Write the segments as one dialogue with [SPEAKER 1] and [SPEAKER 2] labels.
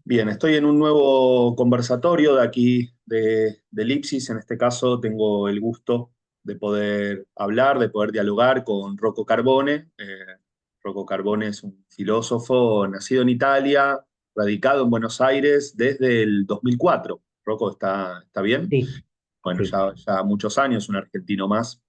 [SPEAKER 1] Bien, estoy en un nuevo conversatorio de aquí de Lipsis. En este caso tengo el gusto de poder hablar, de poder dialogar con Rocco Carbone. Rocco Carbone es un filósofo nacido en Italia, radicado en Buenos Aires desde el 2004. Rocco, ¿está bien?
[SPEAKER 2] Sí,
[SPEAKER 1] Bueno,
[SPEAKER 2] sí.
[SPEAKER 1] ya muchos años, un argentino más.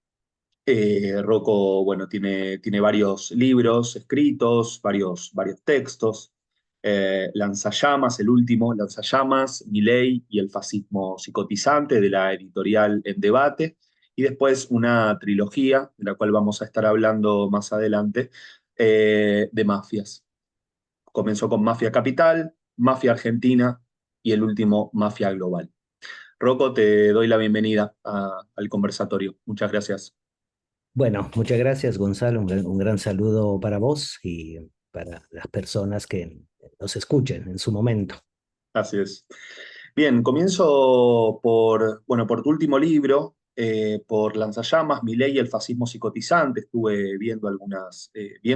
[SPEAKER 1] Rocco, bueno, tiene varios libros escritos, varios textos. Lanzallamas, el último, Lanzallamas, Milei y el fascismo psicotizante, de la editorial En Debate. Y después una trilogía, de la cual vamos a estar hablando más adelante, de mafias. Comenzó con Mafia Capital, Mafia Argentina y el último, Mafia Global. Rocco, te doy la bienvenida al conversatorio. Muchas gracias.
[SPEAKER 2] Bueno, muchas gracias, Gonzalo. Un gran saludo para vos y para las personas que nos escuchen en su momento.
[SPEAKER 1] Así es. Bien, comienzo por tu último libro, por Lanzallamas, Milei y el fascismo psicotizante. Estuve viendo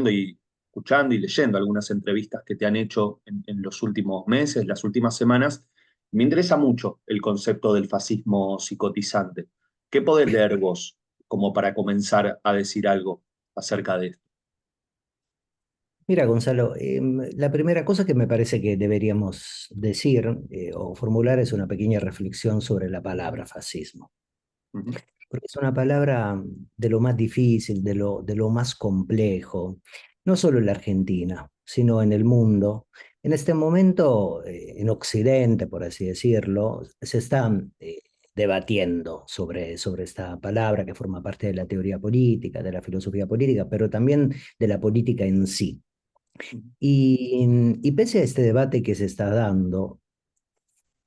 [SPEAKER 1] y escuchando y leyendo algunas entrevistas que te han hecho en los últimos meses, las últimas semanas. Me interesa mucho el concepto del fascismo psicotizante. ¿Qué podés leer vos como para comenzar a decir algo acerca de esto?
[SPEAKER 2] Mira, Gonzalo, la primera cosa que me parece que deberíamos decir o formular es una pequeña reflexión sobre la palabra fascismo,
[SPEAKER 1] Ujú.
[SPEAKER 2] porque es una palabra de lo más difícil, de lo más complejo, no solo en la Argentina, sino en el mundo. En este momento, en Occidente, por así decirlo, se está debatiendo sobre esta palabra que forma parte de la teoría política, de la filosofía política, pero también de la política en sí. Y pese a este debate que se está dando,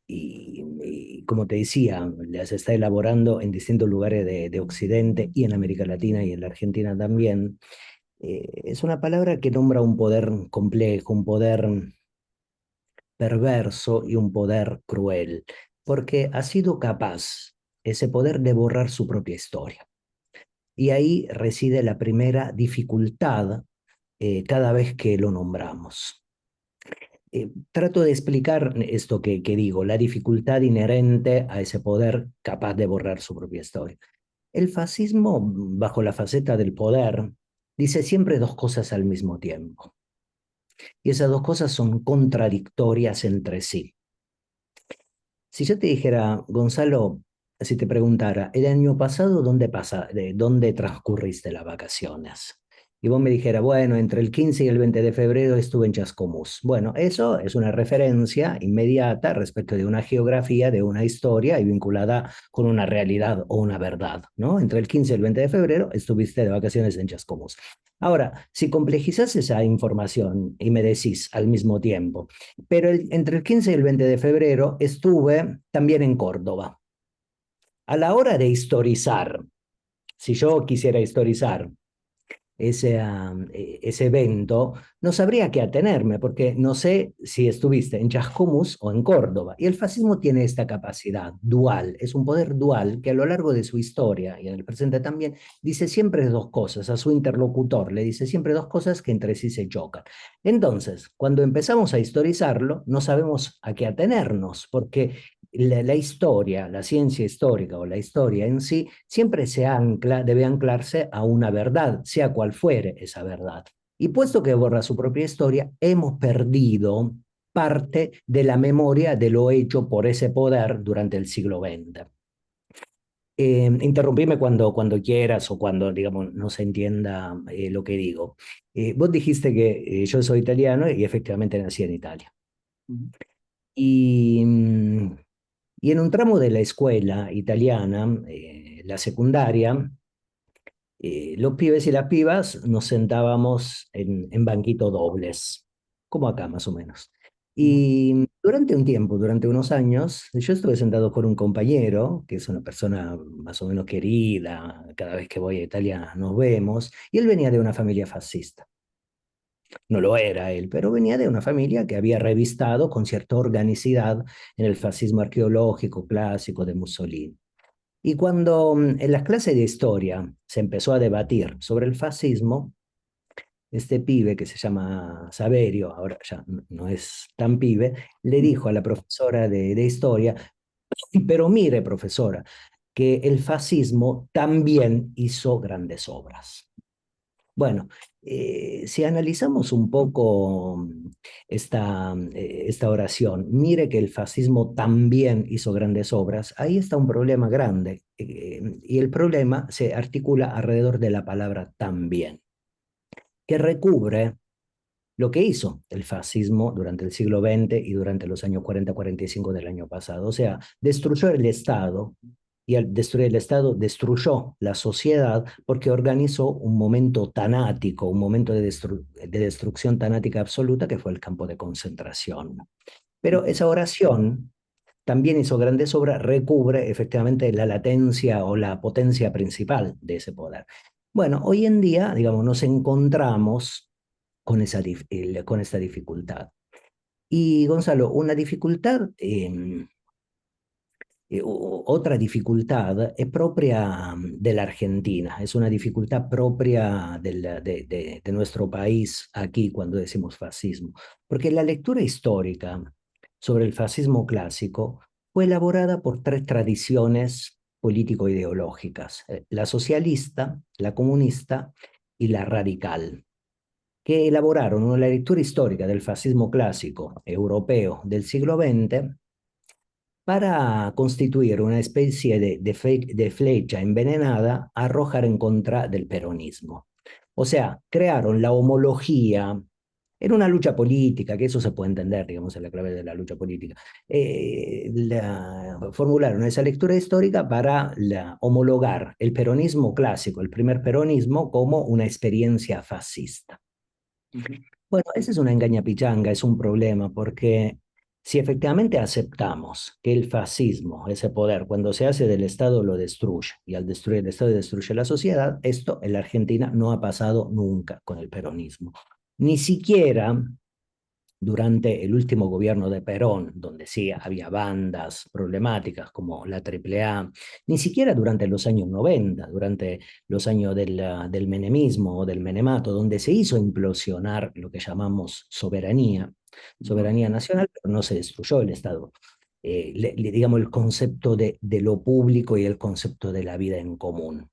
[SPEAKER 2] y como te decía, se está elaborando en distintos lugares de Occidente y en América Latina y en la Argentina también, es una palabra que nombra un poder complejo, un poder perverso y un poder cruel, porque ha sido capaz ese poder de borrar su propia historia. Y ahí reside la primera dificultad cada vez que lo nombramos. Trato de explicar esto que digo, la dificultad inherente a ese poder capaz de borrar su propia historia. El fascismo, bajo la faceta del poder, dice siempre dos cosas al mismo tiempo. Y esas dos cosas son contradictorias entre sí. Si yo te dijera, Gonzalo, si te preguntara, el año pasado, ¿dónde transcurriste las vacaciones? Y vos me dijera, bueno, entre el 15 y el 20 de febrero estuve en Chascomús. Bueno, eso es una referencia inmediata respecto de una geografía, de una historia y vinculada con una realidad o una verdad, ¿no? Entre el 15 y el 20 de febrero estuviste de vacaciones en Chascomús. Ahora, si complejizas esa información y me decís al mismo tiempo, pero entre el 15 y el 20 de febrero estuve también en Córdoba. A la hora de historizar, si yo quisiera historizar ese evento, no sabría qué atenerme, porque no sé si estuviste en Chascomús o en Córdoba. Y el fascismo tiene esta capacidad dual, es un poder dual que a lo largo de su historia y en el presente también dice siempre dos cosas, a su interlocutor le dice siempre dos cosas que entre sí se chocan. Entonces, cuando empezamos a historizarlo, no sabemos a qué atenernos, porque la historia, la ciencia histórica o la historia en sí, siempre debe anclarse a una verdad, sea cual fuere esa verdad. Y puesto que borra su propia historia, hemos perdido parte de la memoria de lo hecho por ese poder durante el siglo XX. Interrumpime cuando quieras o cuando, digamos, no se entienda lo que digo. Vos dijiste que yo soy italiano y efectivamente nací en Italia.
[SPEAKER 1] Ujú.
[SPEAKER 2] Y, y en un tramo de la escuela italiana, la secundaria, los pibes y las pibas nos sentábamos en banquito dobles, como acá más o menos. Y durante un tiempo, durante unos años, yo estuve sentado con un compañero, que es una persona más o menos querida, cada vez que voy a Italia nos vemos, y él venía de una familia fascista. No lo era él, pero venía de una familia que había revistado con cierta organicidad en el fascismo arqueológico clásico de Mussolini. Y cuando en las clases de historia se empezó a debatir sobre el fascismo, este pibe que se llama Saverio, ahora ya no es tan pibe, le dijo a la profesora de historia, pero mire, profesora, que el fascismo también hizo grandes obras. Bueno, si analizamos un poco esta oración, mire que el fascismo también hizo grandes obras, ahí está un problema grande, y el problema se articula alrededor de la palabra también, que recubre lo que hizo el fascismo durante el siglo XX y durante los años 40-45 del año pasado. O sea, destruyó el Estado y al destruir el Estado destruyó la sociedad porque organizó un momento tanático, un momento de destrucción tanática absoluta que fue el campo de concentración. Pero esa oración también hizo grandes obras, recubre efectivamente la latencia o la potencia principal de ese poder. Bueno, hoy en día, digamos, nos encontramos con esta dificultad. Y Gonzalo, una dificultad, otra dificultad es propia de la Argentina, es una dificultad propia de nuestro país aquí cuando decimos fascismo, porque la lectura histórica sobre el fascismo clásico fue elaborada por tres tradiciones político-ideológicas, la socialista, la comunista y la radical, que elaboraron una lectura histórica del fascismo clásico europeo del siglo XX para constituir una especie de flecha envenenada a arrojar en contra del peronismo. O sea, crearon la homología en una lucha política, que eso se puede entender, digamos, en la clave de la lucha política. Formularon esa lectura histórica para homologar el peronismo clásico, el primer peronismo, como una experiencia fascista. Bueno, esa es una engañapichanga, es un problema, porque si efectivamente aceptamos que el fascismo, ese poder, cuando se hace del Estado lo destruye, y al destruir el Estado destruye la sociedad, esto en la Argentina no ha pasado nunca con el peronismo. Ni siquiera durante el último gobierno de Perón, donde sí había bandas problemáticas como la AAA, ni siquiera durante los años 90, durante los años del menemismo o del menemato, donde se hizo implosionar lo que llamamos soberanía nacional, pero no se destruyó el Estado. Digamos, el concepto de lo público y el concepto de la vida en común.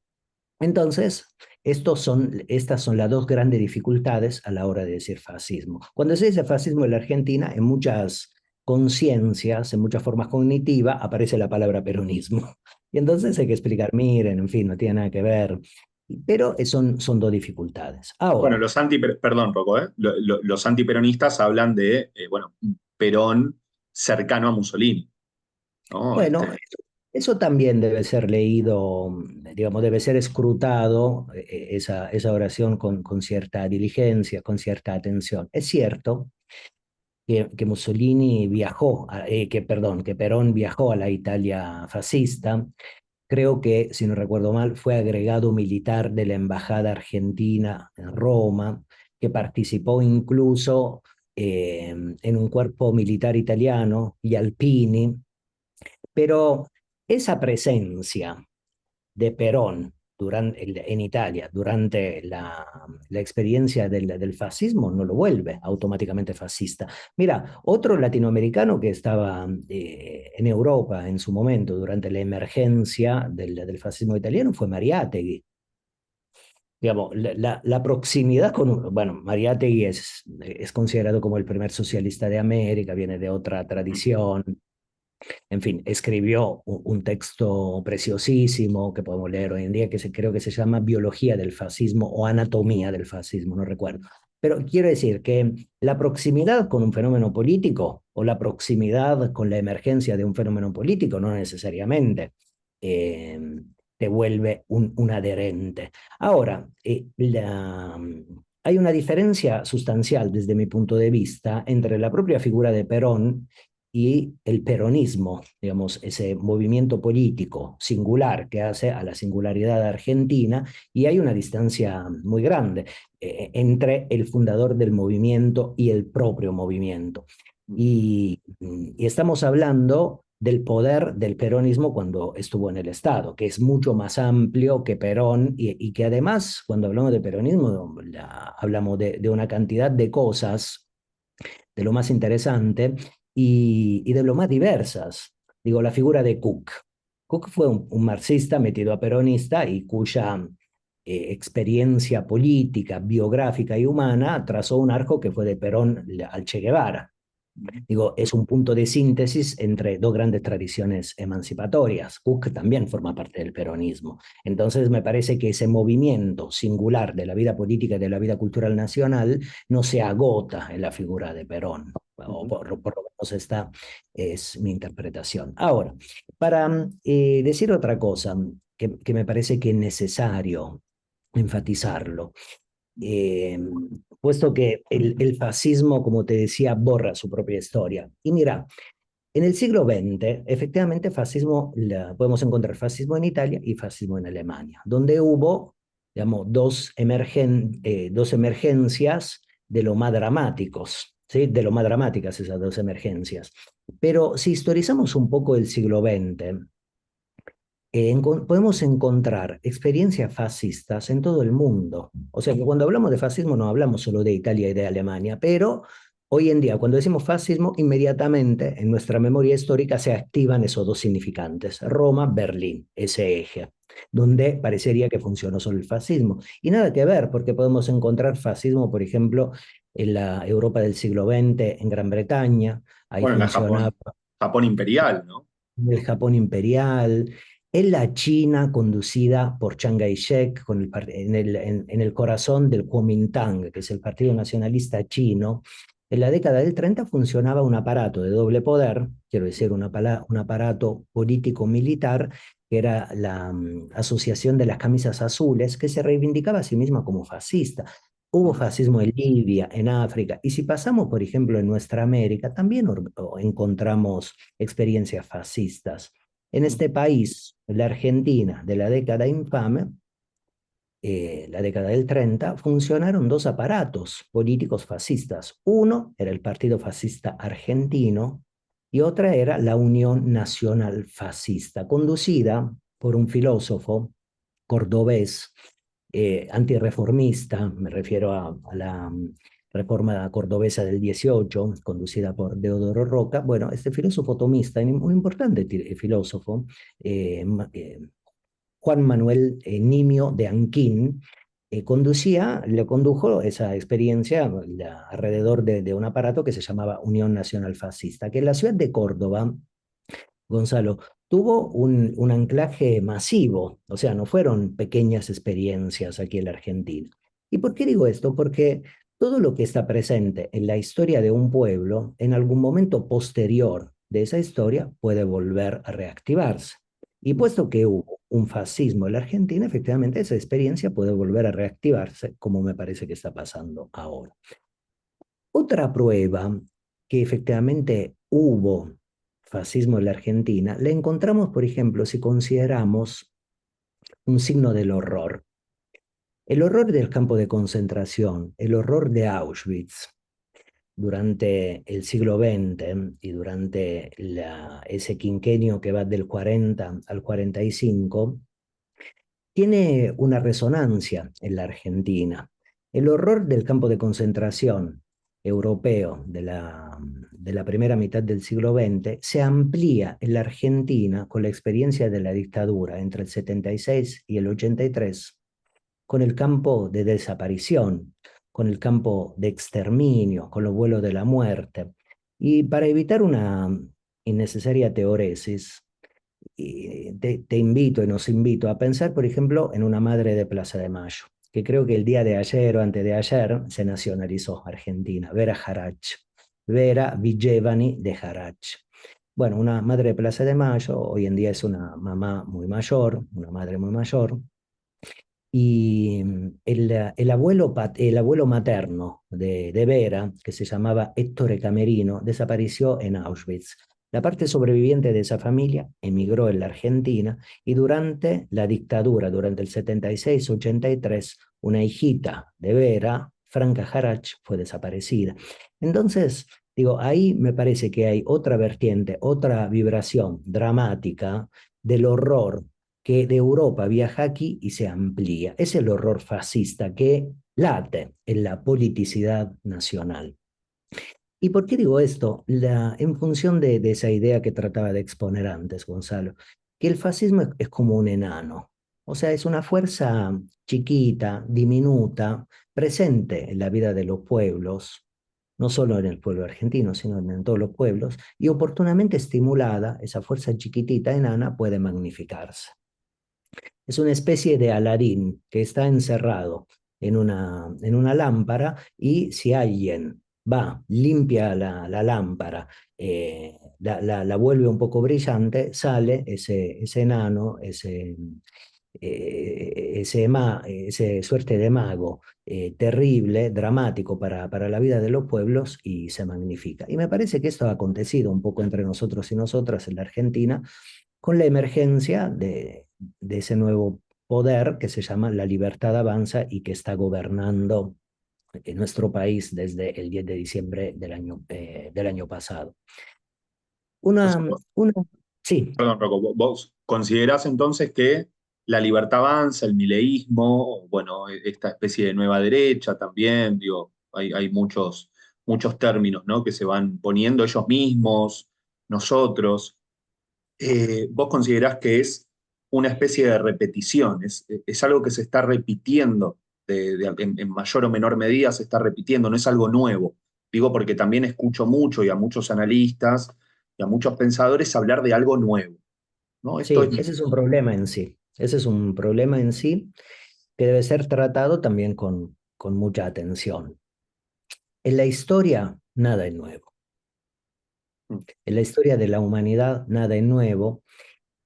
[SPEAKER 2] Entonces, estas son las dos grandes dificultades a la hora de decir fascismo. Cuando se dice fascismo en la Argentina, en muchas conciencias, en muchas formas cognitivas, aparece la palabra peronismo. Y entonces hay que explicar, miren, en fin, no tiene nada que ver. Pero son dos dificultades.
[SPEAKER 1] Bueno,
[SPEAKER 2] Ahora,
[SPEAKER 1] perdón, Rocco, ¿eh? Los antiperonistas hablan de, bueno, Perón cercano a Mussolini, ¿no?
[SPEAKER 2] bueno, eso también debe ser leído, digamos, debe ser escrutado, esa oración con cierta diligencia, con cierta atención. Es cierto que Mussolini viajó, perdón, que Perón viajó a la Italia fascista. Creo que, si no recuerdo mal, fue agregado militar de la Embajada Argentina en Roma, que participó incluso en un cuerpo militar italiano, gli Alpini, pero esa presencia de Perón en Italia durante la experiencia del fascismo no lo vuelve automáticamente fascista. Mira, otro latinoamericano que estaba en Europa en su momento durante la emergencia del fascismo italiano fue Mariátegui. Digamos, la proximidad con, bueno, Mariátegui es considerado como el primer socialista de América, viene de otra tradición, en fin, escribió un texto preciosísimo que podemos leer hoy en día, creo que se llama Biología del fascismo o Anatomía del fascismo, no recuerdo. Pero quiero decir que la proximidad con un fenómeno político o la proximidad con la emergencia de un fenómeno político no necesariamente eh, te vuelve un adherente. Ahora, hay una diferencia sustancial desde mi punto de vista entre la propia figura de Perón y el peronismo, digamos, ese movimiento político singular que hace a la singularidad argentina, y hay una distancia muy grande entre el fundador del movimiento y el propio movimiento. Y estamos hablando del poder del peronismo cuando estuvo en el Estado, que es mucho más amplio que Perón y que además, cuando hablamos de peronismo, hablamos de una cantidad de cosas, de lo más interesante y de lo más diversas. Digo, la figura de Cook. Cook fue un marxista metido a peronista y cuya experiencia política, biográfica y humana trazó un arco que fue de Perón al Che Guevara. Digo, es un punto de síntesis entre dos grandes tradiciones emancipatorias. Cook también forma parte del peronismo. Entonces, me parece que ese movimiento singular de la vida política y de la vida cultural nacional no se agota en la figura de Perón. O por lo menos esta es mi interpretación. Ahora, para decir otra cosa que me parece que es necesario enfatizarlo, eh, puesto que el fascismo, como te decía, borra su propia historia. Y mira, en el siglo XX, efectivamente, podemos encontrar fascismo en Italia y fascismo en Alemania, donde hubo, digamos, dos emergencias de lo más dramáticos, ¿sí? De lo más dramáticas esas dos emergencias. Pero si historizamos un poco el siglo XX, podemos encontrar experiencias fascistas en todo el mundo. O sea que cuando hablamos de fascismo no hablamos solo de Italia y de Alemania, pero hoy en día cuando decimos fascismo, inmediatamente en nuestra memoria histórica se activan esos dos significantes, Roma, Berlín, ese eje, donde parecería que funcionó solo el fascismo. Y nada que ver, porque podemos encontrar fascismo, por ejemplo, en la Europa del siglo XX, en Gran Bretaña, ahí
[SPEAKER 1] Bueno, en la
[SPEAKER 2] funcionaba
[SPEAKER 1] Japón imperial, ¿no?
[SPEAKER 2] el Japón imperial, en la China conducida por Chiang Kai-shek en el corazón del Kuomintang, que es el Partido Nacionalista Chino. En la década del 30 funcionaba un aparato de doble poder, quiero decir, un aparato político-militar, que era la Asociación de las Camisas Azules, que se reivindicaba a sí misma como fascista. Hubo fascismo en Libia, en África, y si pasamos, por ejemplo, en nuestra América, también encontramos experiencias fascistas. En este país, la Argentina de la década infame, la década del 30, funcionaron dos aparatos políticos fascistas. Uno era el Partido Fascista Argentino y otra era la Unión Nacional Fascista, conducida por un filósofo cordobés, antirreformista, me refiero a la reforma cordobesa del 18, conducida por Deodoro Roca. Bueno, este filósofo tomista, un importante filósofo, Juan Manuel Nimio de Anquín, le condujo esa experiencia alrededor de un aparato que se llamaba Unión Nacional Fascista, que en la ciudad de Córdoba, Gonzalo, tuvo un anclaje masivo, o sea, no fueron pequeñas experiencias aquí en la Argentina. ¿Y por qué digo esto? Porque todo lo que está presente en la historia de un pueblo, en algún momento posterior de esa historia, puede volver a reactivarse. Y puesto que hubo un fascismo en la Argentina, efectivamente esa experiencia puede volver a reactivarse, como me parece que está pasando ahora. Otra prueba que efectivamente hubo fascismo en la Argentina, la encontramos, por ejemplo, si consideramos un signo del horror. El horror del campo de concentración, el horror de Auschwitz durante el siglo XX y durante ese quinquenio que va del 40 al 45, tiene una resonancia en la Argentina. El horror del campo de concentración europeo de la primera mitad del siglo XX se amplía en la Argentina con la experiencia de la dictadura entre el 76 y el 83, con el campo de desaparición, con el campo de exterminio, con los vuelos de la muerte. Y para evitar una innecesaria teoresis, y te invito y nos invito a pensar, por ejemplo, en una madre de Plaza de Mayo, que creo que el día de ayer o antes de ayer se nacionalizó Argentina, Vera Jarach, Vera Villevani de Jarach. Bueno, una madre de Plaza de Mayo, hoy en día es una mamá muy mayor, una madre muy mayor, y el abuelo materno de Vera, que se llamaba Héctor Camerino, desapareció en Auschwitz. La parte sobreviviente de esa familia emigró en la Argentina y durante la dictadura, durante el 76-83, una hijita de Vera, Franca Jarach, fue desaparecida. Entonces, Digo, ahí me parece que hay otra vertiente, otra vibración dramática del horror que de Europa viaja aquí y se amplía. Es el horror fascista que late en la politicidad nacional. ¿Y por qué digo esto? En función de esa idea que trataba de exponer antes, Gonzalo, que el fascismo es como un enano, o sea, es una fuerza chiquita, diminuta, presente en la vida de los pueblos, no solo en el pueblo argentino, sino en todos los pueblos, y oportunamente estimulada, esa fuerza chiquitita, enana, puede magnificarse. Es una especie de Aladín que está encerrado en una lámpara y si alguien va, limpia la lámpara, la vuelve un poco brillante, sale ese enano, ese suerte de mago terrible, dramático para la vida de los pueblos y se magnifica. Y me parece que esto ha acontecido un poco entre nosotros y nosotras en la Argentina con la emergencia de ese nuevo poder que se llama La Libertad Avanza y que está gobernando en nuestro país desde el 10 de diciembre del año pasado.
[SPEAKER 1] O
[SPEAKER 2] Una,
[SPEAKER 1] sea,
[SPEAKER 2] una, sí,
[SPEAKER 1] perdón, Rocco, vos considerás entonces que la libertad avanza, el mileísmo, bueno, esta especie de nueva derecha también, digo, hay muchos términos, ¿no? Que se van poniendo ellos mismos, nosotros. ¿Vos considerás que es una especie de repetición? Es algo que se está repitiendo, en mayor o menor medida se está repitiendo, no es algo nuevo. Digo porque también escucho mucho y a muchos analistas y a muchos pensadores hablar de algo nuevo, ¿no? Esto es
[SPEAKER 2] sí, ese es un problema en sí. Ese es un problema en sí que debe ser tratado también con mucha atención. En la historia, nada es nuevo. En la historia de la humanidad, nada es nuevo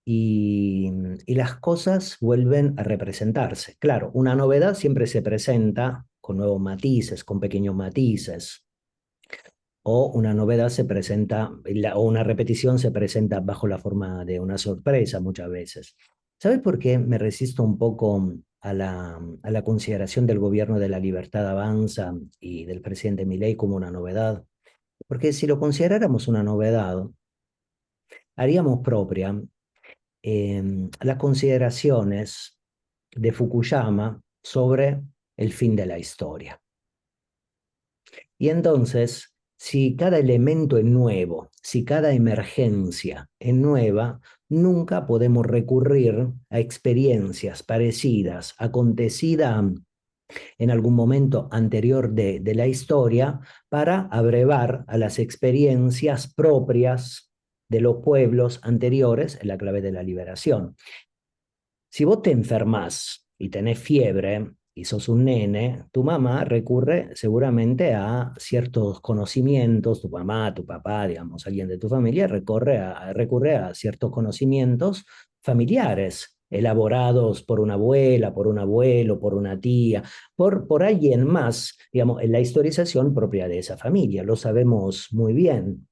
[SPEAKER 2] y, y las cosas vuelven a representarse. Claro, una novedad siempre se presenta con nuevos matices, con pequeños matices, o una novedad se presenta, o una repetición se presenta bajo la forma de una sorpresa muchas veces. ¿Sabes por qué me resisto un poco a la consideración del gobierno de la Libertad Avanza y del presidente Milei como una novedad? Porque si lo consideráramos una novedad, haríamos propia las consideraciones de Fukuyama sobre el fin de la historia. Y entonces, si cada elemento es nuevo, si cada emergencia es nueva, nunca podemos recurrir a experiencias parecidas, acontecidas en algún momento anterior de la historia, para abrevar a las experiencias propias de los pueblos anteriores en la clave de la liberación. Si vos te enfermas y tenés fiebre y sos un nene, tu mamá recurre seguramente a ciertos conocimientos, tu mamá, tu papá, digamos, alguien de tu familia recurre a ciertos conocimientos familiares, elaborados por una abuela, por un abuelo, por una tía, por alguien más, digamos, en la historización propia de esa familia. Lo sabemos muy bien.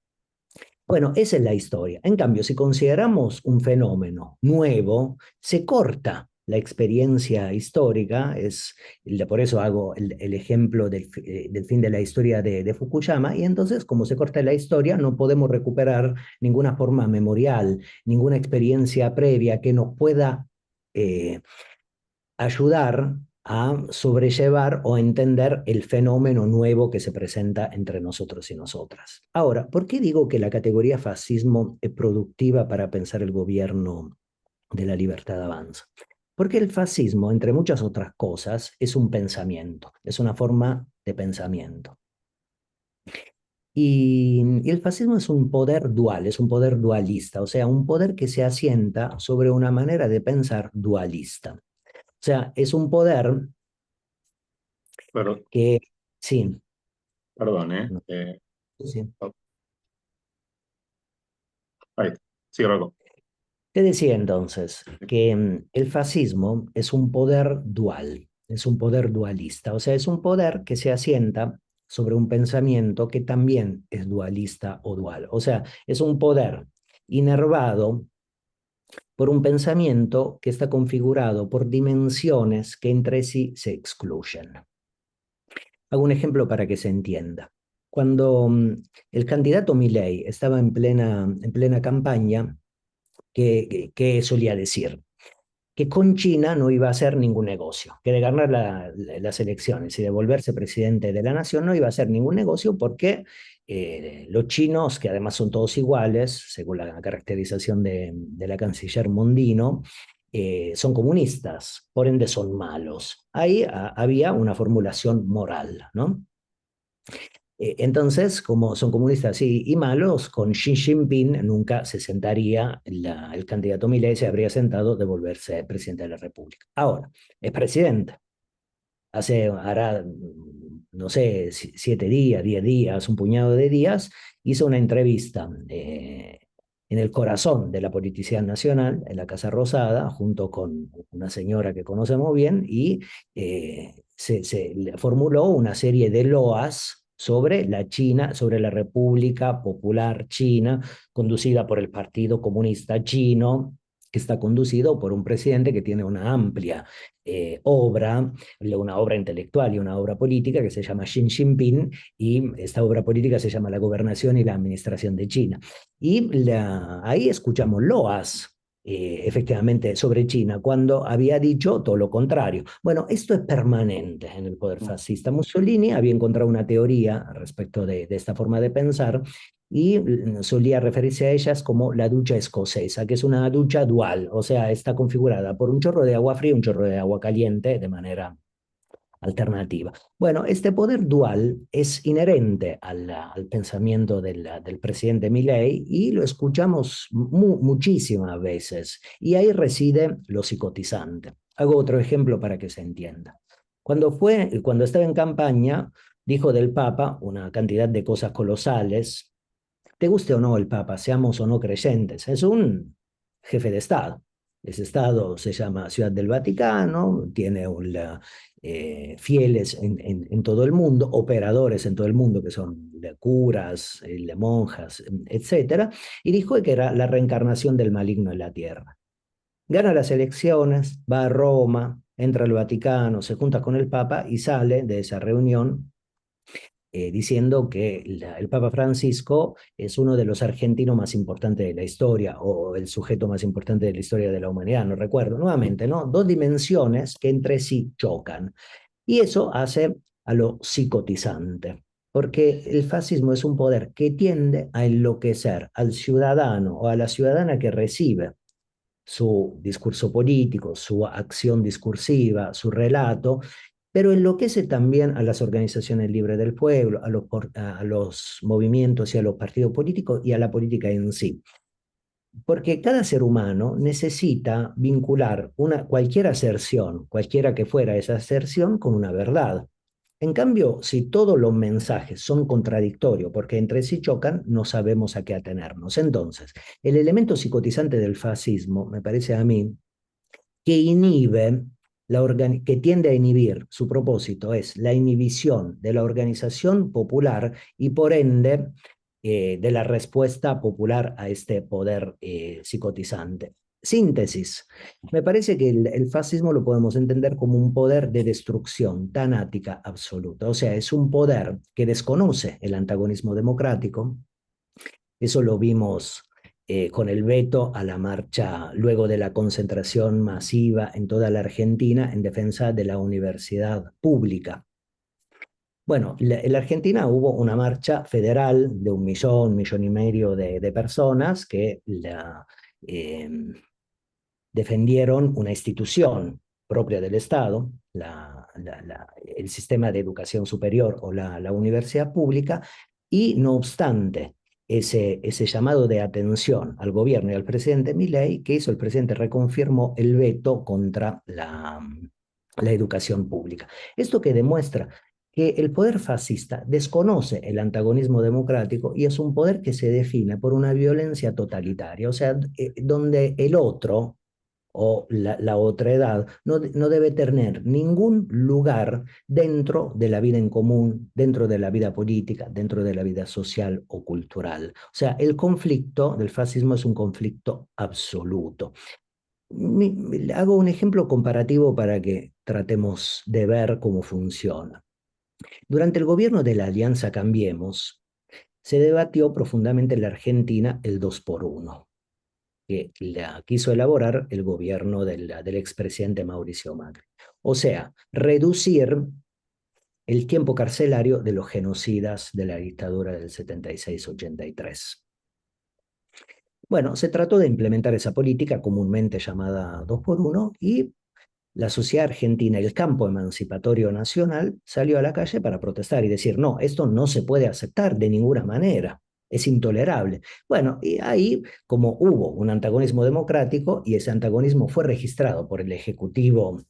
[SPEAKER 2] Bueno, esa es la historia. En cambio, si consideramos un fenómeno nuevo, se corta la experiencia histórica, por eso hago el ejemplo del fin de la historia de Fukuyama, y entonces, como se corta la historia, no podemos recuperar ninguna forma memorial, ninguna experiencia previa que nos pueda eh, ayudar a sobrellevar o entender el fenómeno nuevo que se presenta entre nosotros y nosotras. Ahora, ¿por qué digo que la categoría fascismo es productiva para pensar el gobierno de la libertad avanza? Porque el fascismo, entre muchas otras cosas, es un pensamiento, es una forma de pensamiento. Y el fascismo es un poder dual, es un poder dualista, o sea, un poder que se asienta sobre una manera de pensar dualista. O sea, es un poder
[SPEAKER 1] Pero,
[SPEAKER 2] que sí,
[SPEAKER 1] perdón,
[SPEAKER 2] no, sí.
[SPEAKER 1] Oh, ahí está. Sí, Rocco.
[SPEAKER 2] Te decía entonces que el fascismo es un poder dual, es un poder dualista, o sea, es un poder que se asienta sobre un pensamiento que también es dualista o dual, o sea, es un poder inervado por un pensamiento que está configurado por dimensiones que entre sí se excluyen. Hago un ejemplo para que se entienda. cuando el candidato Milei estaba en plena campaña, que solía decir que con China no iba a hacer ningún negocio, que de ganar las elecciones y de volverse presidente de la nación no iba a hacer ningún negocio porque los chinos, que además son todos iguales, según la caracterización de la canciller Mondino, son comunistas, por ende son malos. Ahí había una formulación moral, ¿no? Entonces, como son comunistas y malos, con Xi Jinping nunca se sentaría el candidato Milei, se habría sentado de volverse presidente de la República. Ahora, es presidente. Hará, no sé, 7 días, 10 días, un puñado de días, hizo una entrevista en el corazón de la politicidad nacional, en la Casa Rosada, junto con una señora que conocemos bien, y se formuló una serie de loas sobre la China, sobre la República Popular China, conducida por el Partido Comunista Chino, que está conducido por un presidente que tiene una amplia obra, una obra intelectual y una obra política que se llama Xi Jinping, y esta obra política se llama La gobernación y la administración de China. Y ahí escuchamos loas efectivamente sobre China, cuando había dicho todo lo contrario. Bueno, esto es permanente en el poder fascista. Mussolini había encontrado una teoría respecto de esta forma de pensar y solía referirse a ellas como la ducha escocesa, que es una ducha dual, o sea, está configurada por un chorro de agua fría y un chorro de agua caliente de manera alternativa. Bueno, este poder dual es inherente al pensamiento del presidente Milei y lo escuchamos muchísimas veces, y ahí reside lo psicotizante. Hago otro ejemplo para que se entienda. Cuando estaba en campaña, dijo del Papa una cantidad de cosas colosales. Te guste o no el Papa, seamos o no creyentes, es un jefe de Estado. Ese Estado se llama Ciudad del Vaticano, tiene fieles en todo el mundo, operadores en todo el mundo, que son curas, monjas, etcétera, y dijo que era la reencarnación del maligno en la tierra. Gana las elecciones, va a Roma, entra al Vaticano, se junta con el Papa y sale de esa reunión diciendo que el Papa Francisco es uno de los argentinos más importantes de la historia, o el sujeto más importante de la historia de la humanidad, no recuerdo, nuevamente, ¿no? Dos dimensiones que entre sí chocan. Y eso hace a lo psicotizante, porque el fascismo es un poder que tiende a enloquecer al ciudadano o a la ciudadana que recibe su discurso político, su acción discursiva, su relato, pero enloquece también a las organizaciones libres del pueblo, a los movimientos y a los partidos políticos y a la política en sí. Porque cada ser humano necesita vincular cualquier aserción, cualquiera que fuera esa aserción, con una verdad. En cambio, si todos los mensajes son contradictorios porque entre sí chocan, no sabemos a qué atenernos. Entonces, el elemento psicotizante del fascismo, me parece a mí, que que tiende a inhibir, su propósito es la inhibición de la organización popular y por ende de la respuesta popular a este poder psicotizante. Síntesis. Me parece que el fascismo lo podemos entender como un poder de destrucción tanática absoluta. O sea, es un poder que desconoce el antagonismo democrático. Eso lo vimos con el veto a la marcha luego de la concentración masiva en toda la Argentina en defensa de la universidad pública. Bueno, en la Argentina hubo una marcha federal de 1 millón, 1,5 millones de personas que eh, defendieron una institución propia del Estado, el sistema de educación superior o la universidad pública, y no obstante ese llamado de atención al gobierno y al presidente Milei, que hizo el presidente, reconfirmó el veto contra la educación pública. Esto que demuestra que el poder fascista desconoce el antagonismo democrático y es un poder que se define por una violencia totalitaria, o sea, donde el otro o la otredad no debe tener ningún lugar dentro de la vida en común, dentro de la vida política, dentro de la vida social o cultural. O sea, el conflicto del fascismo es un conflicto absoluto. Hago un ejemplo comparativo para que tratemos de ver cómo funciona. Durante el gobierno de la Alianza Cambiemos, se debatió profundamente en la Argentina el 2 por 1 que la quiso elaborar el gobierno del expresidente Mauricio Macri. O sea, reducir el tiempo carcelario de los genocidas de la dictadura del 76-83. Bueno, se trató de implementar esa política comúnmente llamada 2 por 1 y la sociedad argentina, el campo emancipatorio nacional, salió a la calle para protestar y decir, no, esto no se puede aceptar de ninguna manera, es intolerable. Bueno, y ahí, como hubo un antagonismo democrático y ese antagonismo fue registrado por el Ejecutivo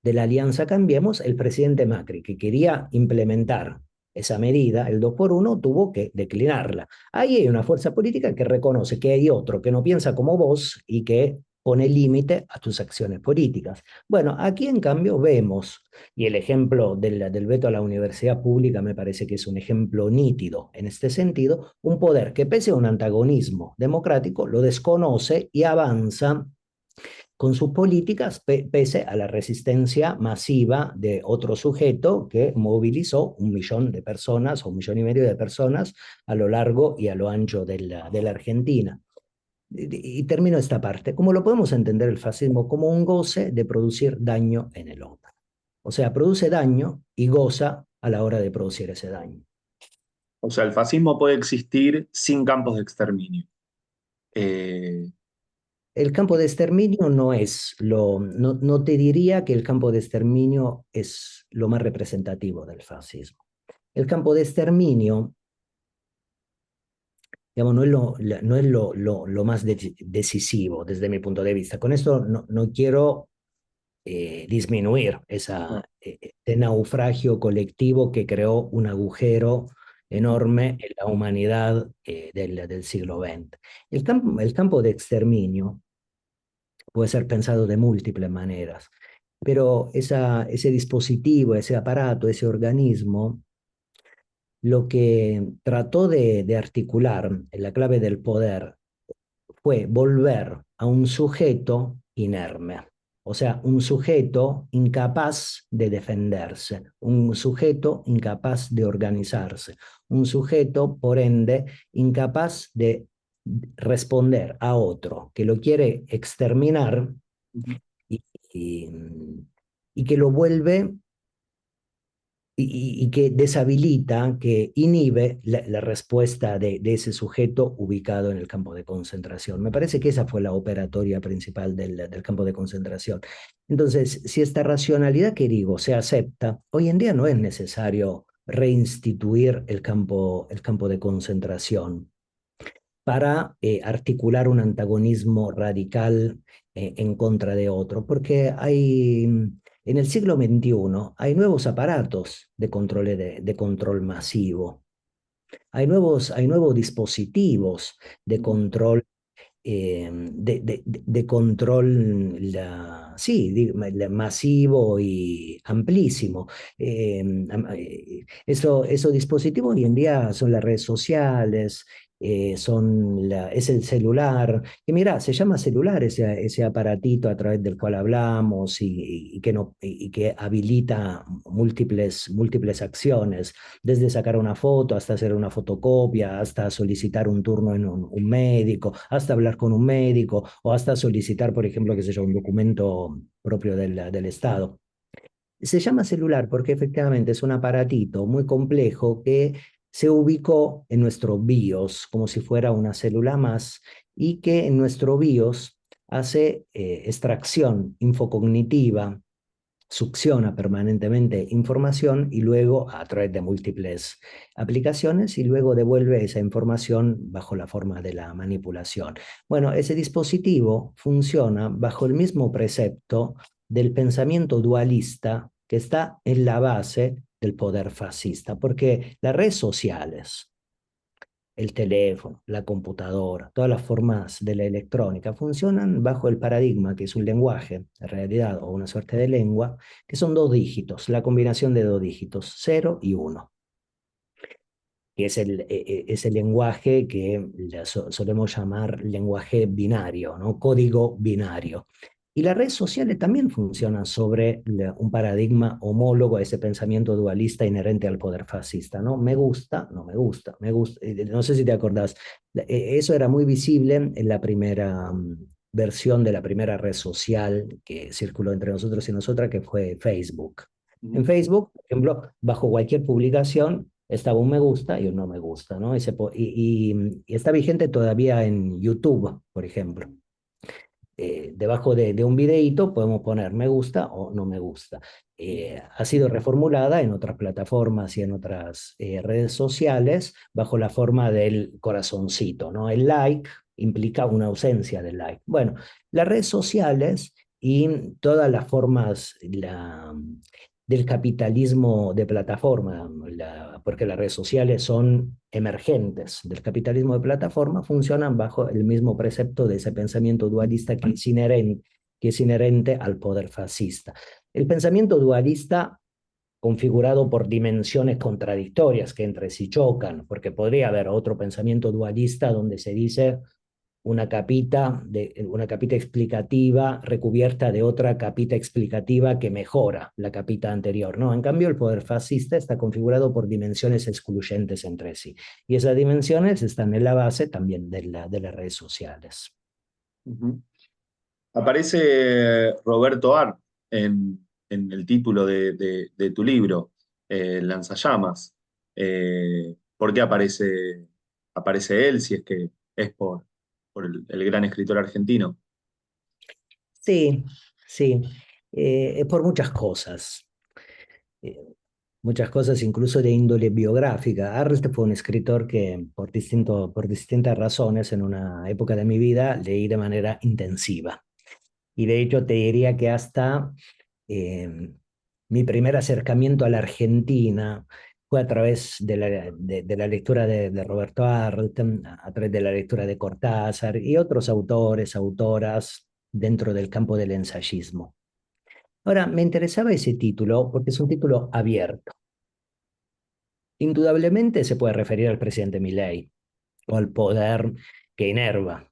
[SPEAKER 2] de la Alianza Cambiemos, el presidente Macri, que quería implementar esa medida, el 2 por 1 tuvo que declinarla. Ahí hay una fuerza política que reconoce que hay otro que no piensa como vos y que pone límite a tus acciones políticas. Bueno, aquí en cambio vemos, y el ejemplo del veto a la universidad pública me parece que es un ejemplo nítido en este sentido, un poder que pese a un antagonismo democrático lo desconoce y avanza con sus políticas, pese a la resistencia masiva de otro sujeto que movilizó 1 millón de personas o 1,5 millones de personas a lo largo y a lo ancho de la Argentina. Y termino esta parte. ¿Cómo lo podemos entender el fascismo? Como un goce de producir daño en el hombre. O sea, produce daño y goza a la hora de producir ese daño.
[SPEAKER 1] O sea, el fascismo puede existir sin campos de exterminio. Eh,
[SPEAKER 2] El campo de exterminio no te diría que el campo de exterminio es lo más representativo del fascismo. El campo de exterminio, digamos, no es lo más decisivo desde mi punto de vista. Con esto no quiero disminuir
[SPEAKER 1] no.
[SPEAKER 2] ese naufragio colectivo que creó un agujero enorme en la humanidad del siglo XX. El campo de exterminio puede ser pensado de múltiples maneras, pero ese dispositivo, ese aparato, ese organismo, lo que trató de articular en la clave del poder fue volver a un sujeto inerme, o sea, un sujeto incapaz de defenderse, un sujeto incapaz de organizarse, un sujeto, por ende, incapaz de responder a otro que lo quiere exterminar
[SPEAKER 1] Ujú.
[SPEAKER 2] y, y, y que lo vuelve y que deshabilita, que inhibe la respuesta de ese sujeto ubicado en el campo de concentración. Me parece que esa fue la operatoria principal del campo de concentración. Entonces, si esta racionalidad que digo se acepta, hoy en día no es necesario reinstituir el campo de concentración para articular un antagonismo radical en contra de otro, porque en el siglo XXI hay nuevos aparatos de control masivo, hay nuevos dispositivos de
[SPEAKER 1] Ujú.
[SPEAKER 2] control de control, sí, masivo y amplísimo. Esos dispositivos hoy en día son las redes sociales, es el celular, que mira, se llama celular ese aparatito a través del cual hablamos y que habilita múltiples acciones desde sacar una foto hasta hacer una fotocopia, hasta solicitar un turno en un médico, hasta hablar con un médico o hasta solicitar, por ejemplo, qué sé yo, un documento propio del Estado. Se llama celular porque efectivamente es un aparatito muy complejo que se ubicó en nuestro BIOS como si fuera una célula más y que en nuestro BIOS hace extracción infocognitiva, succiona permanentemente información y luego a través de múltiples aplicaciones y luego devuelve esa información bajo la forma de la manipulación. Bueno, ese dispositivo funciona bajo el mismo precepto del pensamiento dualista que está en la base del poder fascista, porque las redes sociales, el teléfono, la computadora, todas las formas de la electrónica funcionan bajo el paradigma que es un lenguaje, en realidad, o una suerte de lengua, que son dos dígitos, la combinación de dos dígitos, 0 y 1, que es el lenguaje que solemos llamar lenguaje binario, ¿no? Código binario. Y las redes sociales también funcionan sobre un paradigma homólogo a ese pensamiento dualista inherente al poder fascista, ¿no? Me gusta, no me gusta, me gusta. No sé si te acordás, eso era muy visible en la primera versión de la primera red social que circuló entre nosotros y nosotras, que fue Facebook. En
[SPEAKER 1] Ujú.
[SPEAKER 2] Facebook, por ejemplo, bajo cualquier publicación estaba un me gusta y un no me gusta, ¿no? Y está vigente todavía en YouTube, por ejemplo. Debajo de un videíto podemos poner me gusta o no me gusta. Ha sido reformulada en otras plataformas y en otras redes sociales bajo la forma del corazoncito, ¿no? El like implica una ausencia del like. Bueno, las redes sociales y todas las formas del capitalismo de plataforma, porque las redes sociales son emergentes del capitalismo de plataforma, funcionan bajo el mismo precepto de ese pensamiento dualista que es inherente al poder fascista. El pensamiento dualista configurado por dimensiones contradictorias que entre sí chocan, porque podría haber otro pensamiento dualista donde se dice una capita explicativa recubierta de otra capita explicativa que mejora la capita anterior. No, en cambio el poder fascista está configurado por dimensiones excluyentes entre sí. Y esas dimensiones están en la base también de las redes sociales.
[SPEAKER 1] Ujú. Aparece Roberto Art en el título de tu libro, Lanzallamas. ¿Por qué aparece él si es que es por el gran escritor argentino?
[SPEAKER 2] Sí, sí, por muchas cosas. Eh, Muchas cosas incluso de índole biográfica. Arlt fue un escritor que por distintas razones en una época de mi vida leí de manera intensiva. Y de hecho te diría que hasta eh, mi primer acercamiento a la Argentina fue a través de la lectura de Roberto Arlt, a través de la lectura de Cortázar y otros autores, autoras dentro del campo del ensayismo. Ahora, me interesaba ese título porque es un título abierto. Indudablemente se puede referir al presidente Milei o al poder que inerva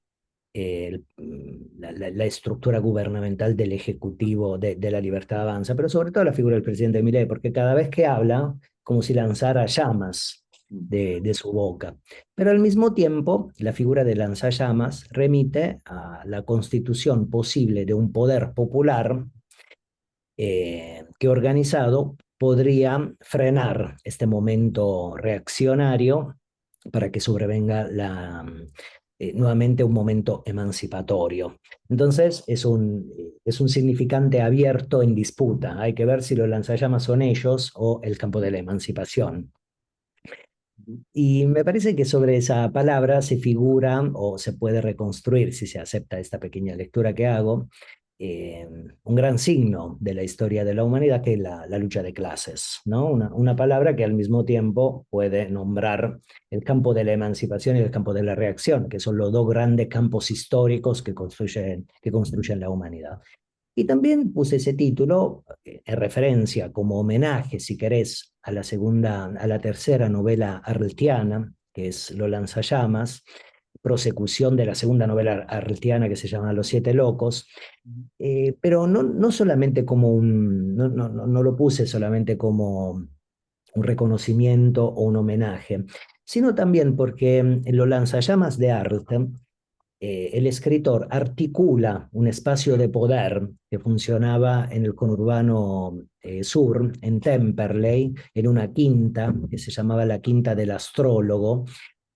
[SPEAKER 2] la estructura gubernamental del Ejecutivo de la Libertad Avanza, pero sobre todo la figura del presidente Milei, porque cada vez que habla, como si lanzara llamas de su boca. Pero al mismo tiempo, la figura de lanzallamas remite a la constitución posible de un poder popular que organizado podría frenar este momento reaccionario para que sobrevenga nuevamente un momento emancipatorio. Entonces es un significante abierto en disputa. Hay que ver si los lanzallamas son ellos o el campo de la emancipación.
[SPEAKER 1] Ujú.
[SPEAKER 2] Y me parece que sobre esa palabra se figura o se puede reconstruir, si se acepta esta pequeña lectura que hago, un gran signo de la historia de la humanidad, que es la lucha de clases, ¿no? Una palabra que al mismo tiempo puede nombrar el campo de la emancipación y el campo de la reacción, que son los dos grandes campos históricos que construyen la humanidad. Y también puse ese título en referencia, como homenaje, si querés, a la tercera novela arltiana, que es Lo lanzallamas, prosecución de la segunda novela arltiana que se llama Los Siete Locos, pero no solamente como no lo puse solamente como un reconocimiento o un homenaje, sino también porque en Los lanzallamas de Arlt el escritor articula un espacio de poder que funcionaba en el conurbano sur, en Temperley, en una quinta que se llamaba la Quinta del Astrólogo,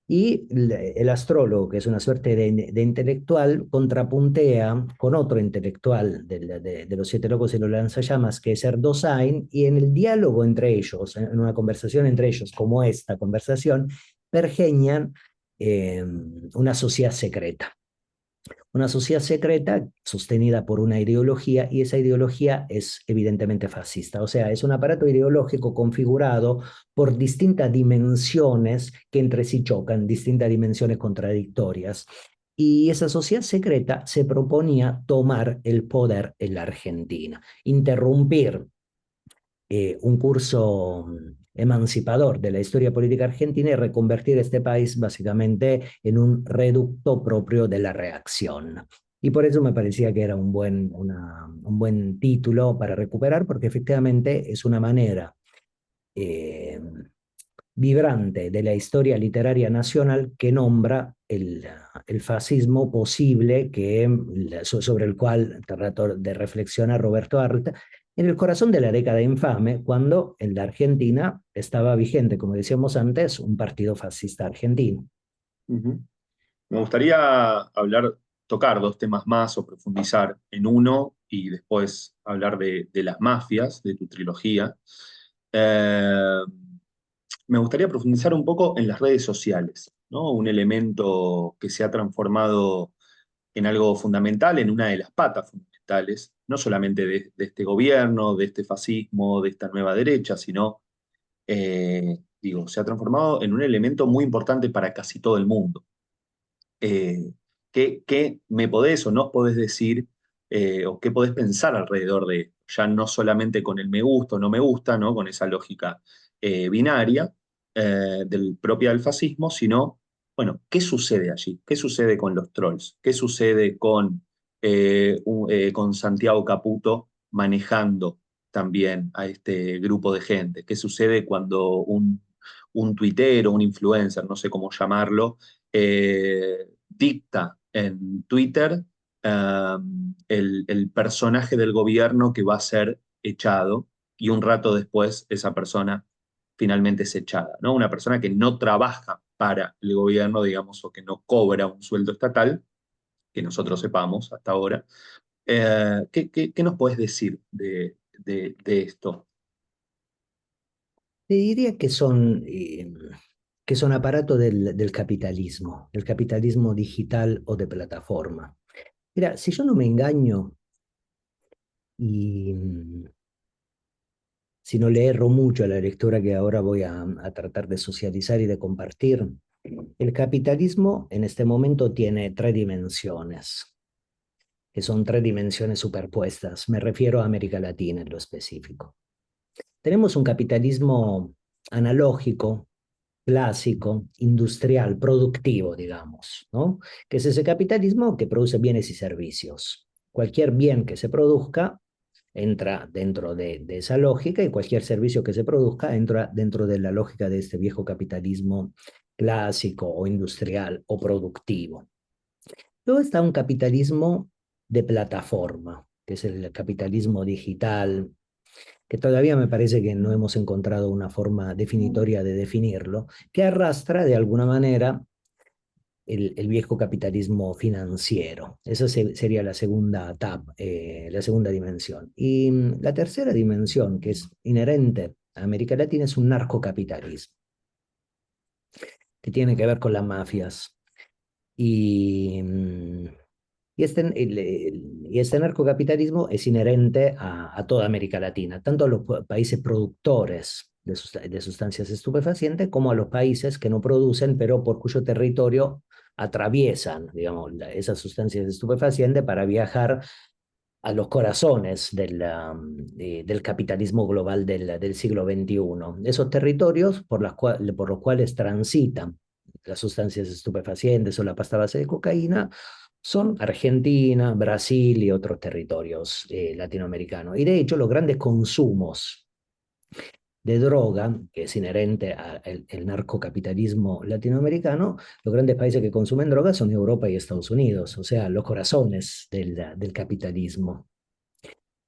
[SPEAKER 2] y el astrólogo, que es una suerte de intelectual, contrapuntea con otro intelectual de los Siete Locos y los Lanzallamas, que es Erdosain, y en el diálogo entre ellos, en una conversación entre ellos, como esta conversación, pergeñan una sociedad secreta. Una sociedad secreta sostenida por una ideología y esa ideología es evidentemente fascista. O sea, es un aparato ideológico configurado por distintas dimensiones que entre sí chocan, distintas dimensiones contradictorias. Y esa sociedad secreta se proponía tomar el poder en la Argentina, interrumpir un curso emancipador de la historia política argentina y reconvertir este país básicamente en un reducto propio de la reacción. Y por eso me parecía que era un buen título para recuperar, porque efectivamente es una manera eh, vibrante de la historia literaria nacional que nombra el fascismo posible sobre el cual trató de reflexionar Roberto Arlt en el corazón de la década infame, cuando en la Argentina estaba vigente, como decíamos antes, un partido fascista argentino.
[SPEAKER 1] Ujú. Me gustaría tocar dos temas más o profundizar en uno y después hablar de las mafias, de tu trilogía. Eh, Me gustaría profundizar un poco en las redes sociales, ¿no? Un elemento que se ha transformado en algo fundamental, en una de las patas fundamentales, no solamente de este gobierno, de este fascismo, de esta nueva derecha, sino, digo, se ha transformado en un elemento muy importante para casi todo el mundo. ¿Qué me podés o no podés decir o qué podés pensar alrededor de esto? Ya no solamente con el me gusta o no me gusta, ¿no? Con esa lógica binaria propia del fascismo, sino, bueno, ¿qué sucede allí? ¿Qué sucede con los trolls? ¿Qué sucede con Santiago Caputo manejando también a este grupo de gente? ¿Qué sucede cuando un tuitero, un influencer, no sé cómo llamarlo, dicta en Twitter el personaje del gobierno que va a ser echado y un rato después esa persona finalmente es echada, ¿no? Una persona que no trabaja para el gobierno, digamos, o que no cobra un sueldo estatal, que nosotros sepamos hasta ahora. ¿Qué nos puedes decir de esto?
[SPEAKER 2] Te diría que son aparato del capitalismo digital o de plataforma. Mira, si yo no me engaño y si no le erro mucho a la lectura que ahora voy a tratar de socializar y de compartir, el capitalismo en este momento tiene tres dimensiones, que son tres dimensiones superpuestas. Me refiero a América Latina en lo específico. Tenemos un capitalismo analógico, clásico, industrial, productivo, digamos, ¿no? Que es ese capitalismo que produce bienes y servicios. Cualquier bien que se produzca entra dentro de esa lógica y cualquier servicio que se produzca entra dentro de la lógica de este viejo capitalismo clásico o industrial o productivo. Luego está un capitalismo de plataforma, que es el capitalismo digital, que todavía me parece que no hemos encontrado una forma definitoria de definirlo, que arrastra de alguna manera el viejo capitalismo financiero. Esa sería la segunda etapa, la segunda dimensión. Y la tercera dimensión, que es inherente a América Latina, es un narcocapitalismo, que tiene que ver con las mafias. Y, y este narcocapitalismo es inherente a toda América Latina, tanto a los países productores de sustancias estupefacientes como a los países que no producen, pero por cuyo territorio atraviesan, digamos, esas sustancias estupefacientes para viajar a los corazones del capitalismo global del siglo XXI. Esos territorios por los cuales transitan las sustancias estupefacientes o la pasta base de cocaína son Argentina, Brasil y otros territorios latinoamericanos. Y de hecho, los grandes consumos de droga, que es inherente al el narcocapitalismo latinoamericano, los grandes países que consumen droga son Europa y Estados Unidos, o sea, los corazones del capitalismo.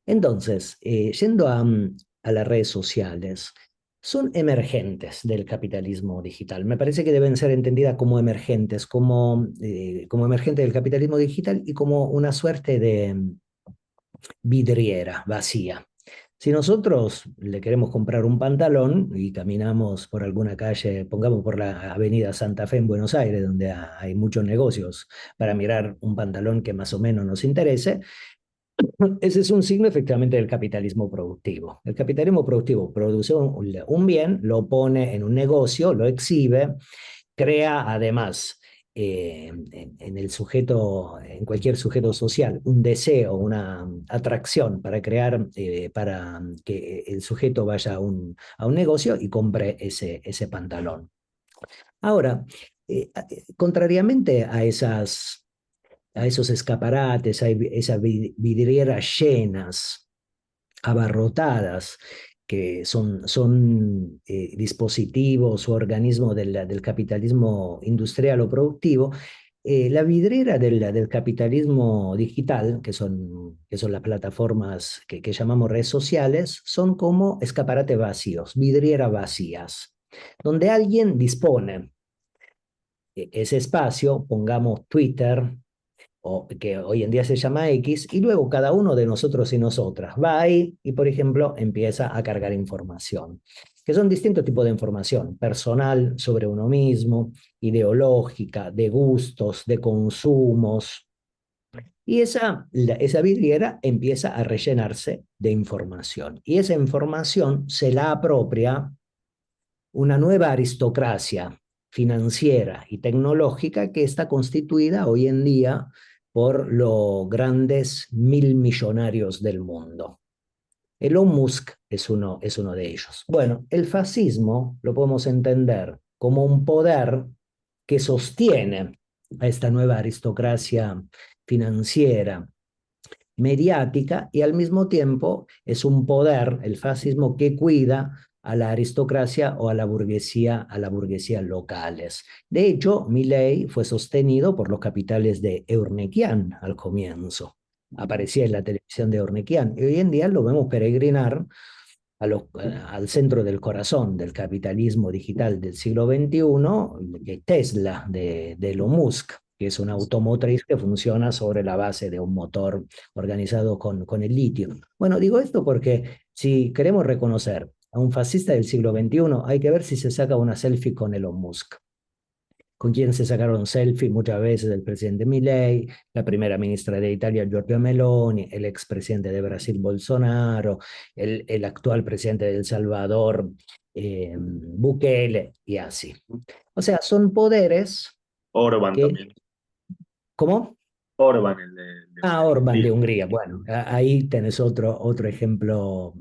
[SPEAKER 2] Entonces, yendo a las redes sociales, son emergentes del capitalismo digital. Me parece que deben ser entendidas como emergentes, como emergentes del capitalismo digital y como una suerte de vidriera vacía. Si nosotros le queremos comprar un pantalón y caminamos por alguna calle, pongamos por la Avenida Santa Fe en Buenos Aires, donde hay muchos negocios para mirar un pantalón que más o menos nos interese, ese es un signo efectivamente del capitalismo productivo. El capitalismo productivo produce un bien, lo pone en un negocio, lo exhibe, crea además en el sujeto, en cualquier sujeto social, un deseo, una atracción para crear, para que el sujeto vaya a un negocio y compre ese pantalón. Ahora, contrariamente a esas a esos escaparates, a esas vidrieras llenas, abarrotadas, que son dispositivos o organismos del capitalismo industrial o productivo. La vidriera del capitalismo digital, que son las plataformas que llamamos redes sociales, son como escaparates vacíos, vidrieras vacías, donde alguien dispone ese espacio, pongamos Twitter, o que hoy en día se llama X, y luego cada uno de nosotros y nosotras va ahí y, por ejemplo, empieza a cargar información, que son distintos tipos de información: personal sobre uno mismo, ideológica, de gustos, de consumos, y esa vidriera empieza a rellenarse de información, y esa información se la apropia una nueva aristocracia financiera y tecnológica que está constituida hoy en día por los grandes mil millonarios del mundo. Elon Musk es uno de ellos. Bueno, el fascismo lo podemos entender como un poder que sostiene a esta nueva aristocracia financiera, mediática, y al mismo tiempo es un poder, el fascismo, que cuida a la aristocracia o a la burguesía locales. De hecho, Milei fue sostenido por los capitales de Eurnequian al comienzo. Aparecía en la televisión de Eurnequian y hoy en día lo vemos peregrinar al centro del corazón del capitalismo digital del siglo XXI, Tesla de Elon Musk, que es una automotriz que funciona sobre la base de un motor organizado con el litio. Bueno, digo esto porque si queremos reconocer a un fascista del siglo XXI, hay que ver si se saca una selfie con Elon Musk. ¿Con quién se sacaron selfie? Muchas veces el presidente Milei, la primera ministra de Italia Giorgia Meloni, el expresidente de Brasil Bolsonaro, el actual presidente de El Salvador Bukele, y así. O sea, son poderes
[SPEAKER 1] Orban
[SPEAKER 2] que...
[SPEAKER 1] también.
[SPEAKER 2] ¿Cómo?
[SPEAKER 1] Orban, el
[SPEAKER 2] Ah,
[SPEAKER 1] de
[SPEAKER 2] Orbán de
[SPEAKER 1] Hungría.
[SPEAKER 2] Hungría. Bueno, ahí tenés otro ejemplo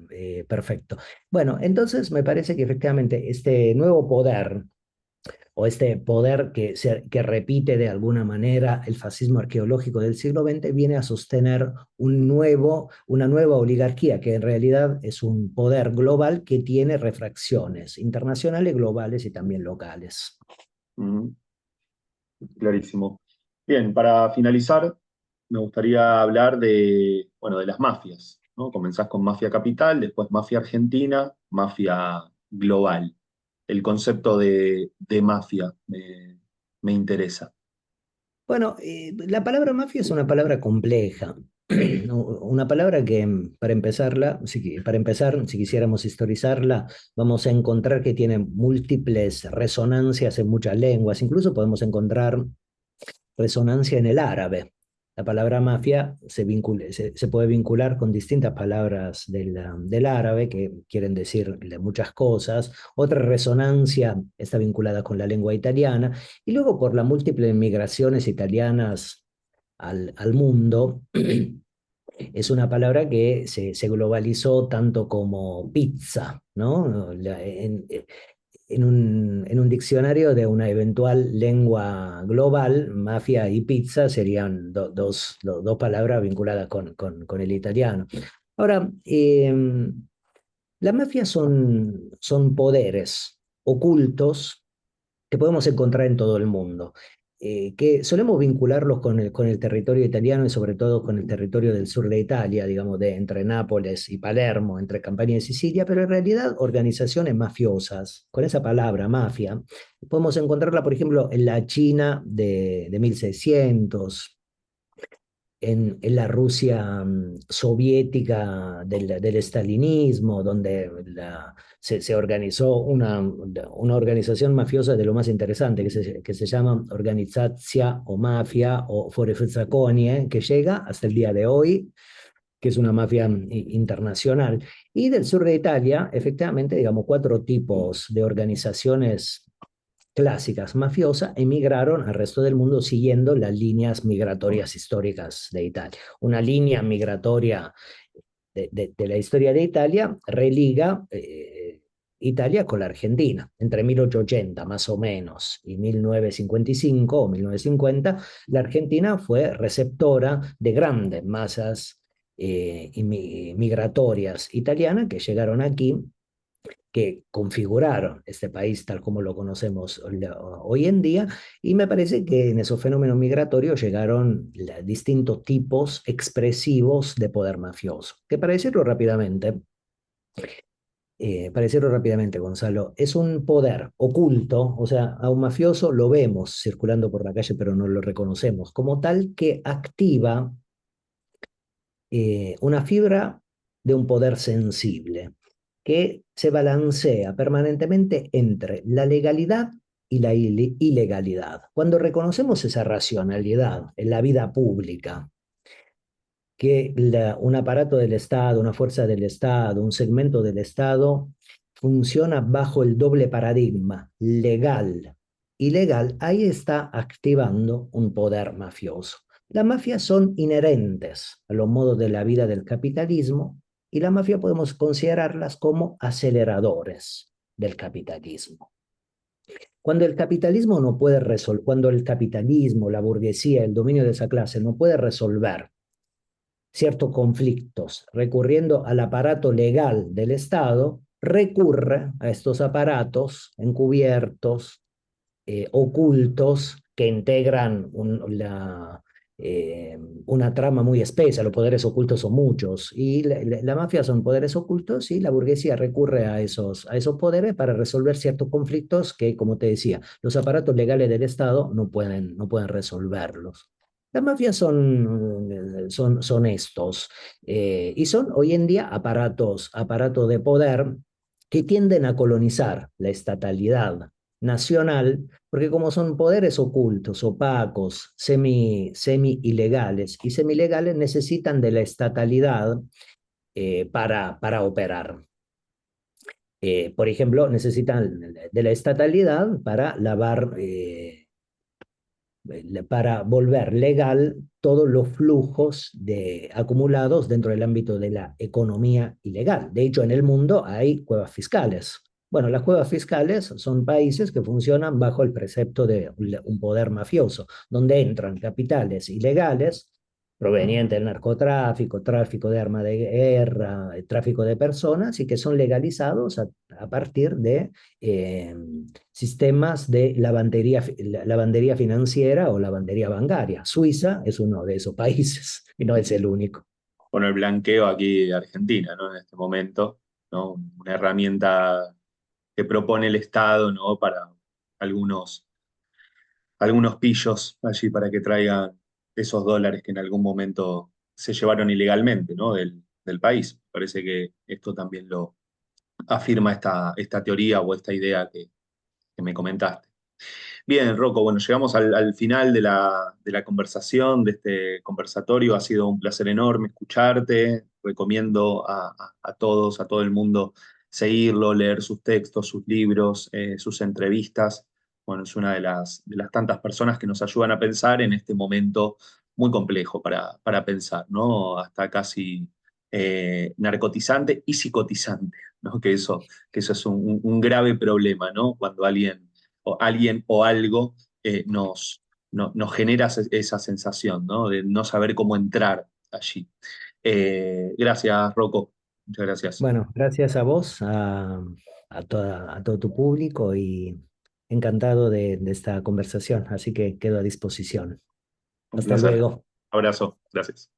[SPEAKER 2] perfecto. Bueno, entonces me parece que efectivamente este nuevo poder, o este poder que repite de alguna manera el fascismo arqueológico del siglo XX, viene a sostener una nueva oligarquía, que en realidad es un poder global que tiene refracciones internacionales, globales y también locales.
[SPEAKER 1] Ujú, clarísimo. Bien, para finalizar, me gustaría hablar de, bueno, de las mafias, ¿no? Comenzás con mafia capital, después mafia argentina, mafia global. El concepto de mafia me interesa.
[SPEAKER 2] Bueno, la palabra mafia es una palabra compleja, una palabra que para empezar, si quisiéramos historizarla, vamos a encontrar que tiene múltiples resonancias en muchas lenguas. Incluso podemos encontrar resonancia en el árabe. La palabra mafia se puede vincular con distintas palabras del árabe que quieren decir muchas cosas. Otra resonancia está vinculada con la lengua italiana, y luego por las múltiples migraciones italianas al mundo. Es una palabra que se globalizó tanto como pizza, ¿no? En un diccionario de una eventual lengua global, mafia y pizza serían dos palabras vinculadas con el italiano. Ahora, las mafias son poderes ocultos que podemos encontrar en todo el mundo, que solemos vincularlos con el territorio italiano y sobre todo con el territorio del sur de Italia, digamos, entre Nápoles y Palermo, entre Campania y Sicilia, pero en realidad organizaciones mafiosas, con esa palabra mafia, podemos encontrarla, por ejemplo, en la China de 1600, en la Rusia soviética del estalinismo, donde se organizó una organización mafiosa de lo más interesante, que se llama Organizacja o Mafia o Forefzakonie, que llega hasta el día de hoy, que es una mafia internacional. Y del sur de Italia, efectivamente, digamos, cuatro tipos de organizaciones clásicas mafiosas emigraron al resto del mundo siguiendo las líneas migratorias históricas de Italia. Una línea migratoria de la historia de Italia religa Italia con la Argentina. Entre 1880 más o menos y 1955 o 1950, la Argentina fue receptora de grandes masas migratorias italianas que llegaron aquí, que configuraron este país tal como lo conocemos hoy en día, y me parece que en esos fenómenos migratorios llegaron distintos tipos expresivos de poder mafioso, que para decirlo rápidamente, Gonzalo, es un poder oculto, o sea, a un mafioso lo vemos circulando por la calle, pero no lo reconocemos, como tal que activa una fibra de un poder sensible que se balancea permanentemente entre la legalidad y la ilegalidad. Cuando reconocemos esa racionalidad en la vida pública, que un aparato del Estado, una fuerza del Estado, un segmento del Estado funciona bajo el doble paradigma legal, ilegal, ahí está activando un poder mafioso. Las mafias son inherentes a los modos de la vida del capitalismo, y la mafia podemos considerarlas como aceleradores del capitalismo. Cuando el capitalismo no puede resolver, cuando el capitalismo, la burguesía, el dominio de esa clase no puede resolver ciertos conflictos recurriendo al aparato legal del Estado, recurre a estos aparatos encubiertos, ocultos, que integran una trama muy espesa. Los poderes ocultos son muchos, y la mafia son poderes ocultos, y la burguesía recurre a esos poderes para resolver ciertos conflictos que, como te decía, los aparatos legales del Estado no pueden resolverlos. Las mafias son estos, y son hoy en día aparatos de poder que tienden a colonizar la estatalidad nacional, porque como son poderes ocultos, opacos, semi ilegales y semilegales, necesitan de la estatalidad para operar. Por ejemplo, necesitan de la estatalidad para volver legal todos los flujos acumulados dentro del ámbito de la economía ilegal. De hecho, en el mundo hay cuevas fiscales. Bueno, las cuevas fiscales son países que funcionan bajo el precepto de un poder mafioso, donde entran capitales ilegales provenientes del narcotráfico, tráfico de armas de guerra, tráfico de personas, y que son legalizados a partir de eh, sistemas de lavandería financiera o lavandería bancaria. Suiza es uno de esos países y no es el único.
[SPEAKER 1] Bueno, el blanqueo aquí de Argentina, ¿no? En este momento, ¿no? Una herramienta que propone el Estado, ¿no? Para algunos, algunos pillos allí para que traigan esos dólares que en algún momento se llevaron ilegalmente, ¿no? Del país. Parece que esto también lo afirma esta teoría o esta idea que me comentaste. Bien, Rocco, bueno, llegamos al final de la conversación, de este conversatorio. Ha sido un placer enorme escucharte. Recomiendo a todos, a todo el mundo, seguirlo, leer sus textos, sus libros, sus entrevistas. Bueno, es una de las tantas personas que nos ayudan a pensar en este momento muy complejo para pensar, ¿no? Hasta casi narcotizante y psicotizante, ¿no? Que eso es un grave problema, ¿no? Cuando alguien o algo nos genera esa sensación, ¿no? De no saber cómo entrar allí. Gracias, Rocco. Muchas gracias.
[SPEAKER 2] Bueno, gracias a vos, a todo tu público, y encantado de esta conversación, así que quedo a disposición.
[SPEAKER 1] Un
[SPEAKER 2] Hasta
[SPEAKER 1] placer.
[SPEAKER 2] luego.
[SPEAKER 1] Abrazo. Gracias.